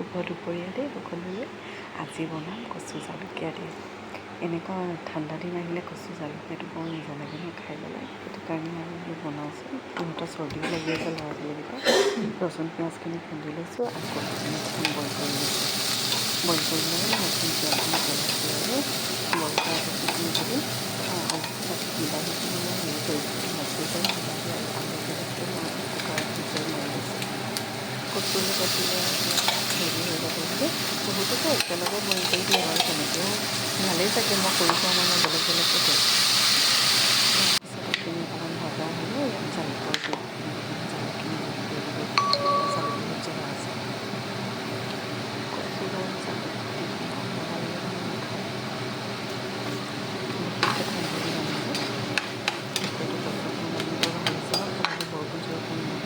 শুভ দুপৰীয়া দেই সকলোৰে। আজি বনাম কচু জালুকীয়া দি। এনেকুৱা ঠাণ্ডা দিন আহিলে কচু জালুকীয়াটো বৰ মজা লাগে ন খাই পেলাই। সেইটো কাৰণে আৰু বোলো বনাওঁচোন। সিহঁতৰ চৰ্দিও লাগি আছে ল'ৰা ছোৱালীকেইটা। ৰচুন পিঁয়াজখিনি খুন্দি লৈছোঁ আৰু কচুখিনি প্ৰথম বইল কৰি লৈছোঁ। বইল কৰি লৈ ৰচুন পিঁয়াজখিনি পেলাই আৰু বইল কৰা কচুখিনি দিলোঁ। বাকী বিলাহীখিনি মই হেৰি কৰিছোঁ, মচুৰ দাইল, বিলাহী আৰু আলু কেইটাকে মই কুকাৰত হুইচেল মাৰি লৈছোঁ। কচুৰ লগত দিলে হেৰি হৈ যাব বুলি বহুতেতো একেলগে বইল কৰি দিয়ে বাৰু, তেনেকৈও ভালেই চাগে। মই কৰি পোৱা নাই, মই বেলেগ বেলেগকৈ কৰিছোঁ। তাৰপিছত এইখিনি অকণমান ভজা হ'লে জালুকৰ গুড়িখিনি দিম, জালুকখিনি গুড়ি কৰি দিব। জালুক বহুত জ্বলা আছে। কচু আৰু জালুক দি ইমান মজা লাগে নহয় খাই। বিশেষকৈ ঠাণ্ডা দিনত মানে এতিয়াতো বতৰটো মানে বৰ ভাল হৈছে ন, খাবলৈ বৰষুণ চৰষুণ নাই।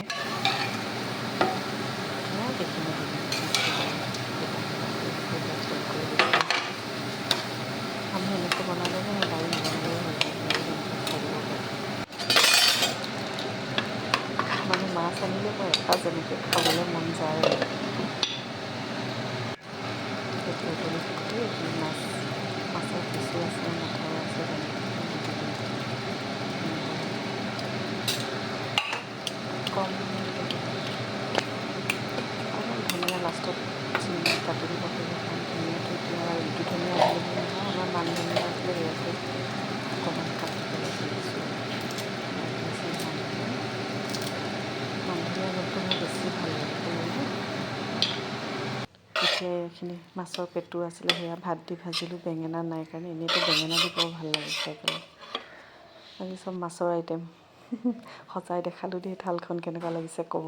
ধুনীয়াকৈ কিনি দিবি কচু আৰু বিলাহী আলু সেইবিলাক বইল কৰি লৈছোঁ। আমি এনেকৈ বনালে যে দাইল নবনালেও হৈ যায়, দাইল তেনেকৈ খাই দিব পাৰি। মানে মাছ আনিলে মই এসাঁজ এনেকৈ খাবলৈ মন যায় আৰু। পেটুৰ বুলি থাকোঁতে এইখিনি মাছৰ পিচো আছে, মটৰো আছে, তেনেকৈ দি দিলোঁ এতিয়া। মজা লাগে। কম অকণমান ধনিয়া লাষ্টত কাটি দিব পাৰিলে অকণমান ধনিয়াটো এতিয়া ইটো ধনিয়া এভেইলেবল নহয়, আমাৰ মান ধনিয়া আছিলে সেয়াকে অকণমান কাটি পেলাই দি দিছোঁ আৰু। বাকী আছে মান ধনিয়া। মান ধনিয়া গোন্ধটো মোৰ বেছি ভাল লাগে জানেনে। এতিয়া এইখিনি মাছৰ পেটু আছিলে, সেয়া ভাত দি ভাজিলোঁ, বেঙেনা নাই কাৰণে। এনেইতো বেঙেনা দি বৰ ভাল লাগে খাই পেলাই। আজি চব মাছৰ আইটেম। সজাই দেখালোঁ দেই থালখন কেনেকুৱা লাগিছে ক'ব।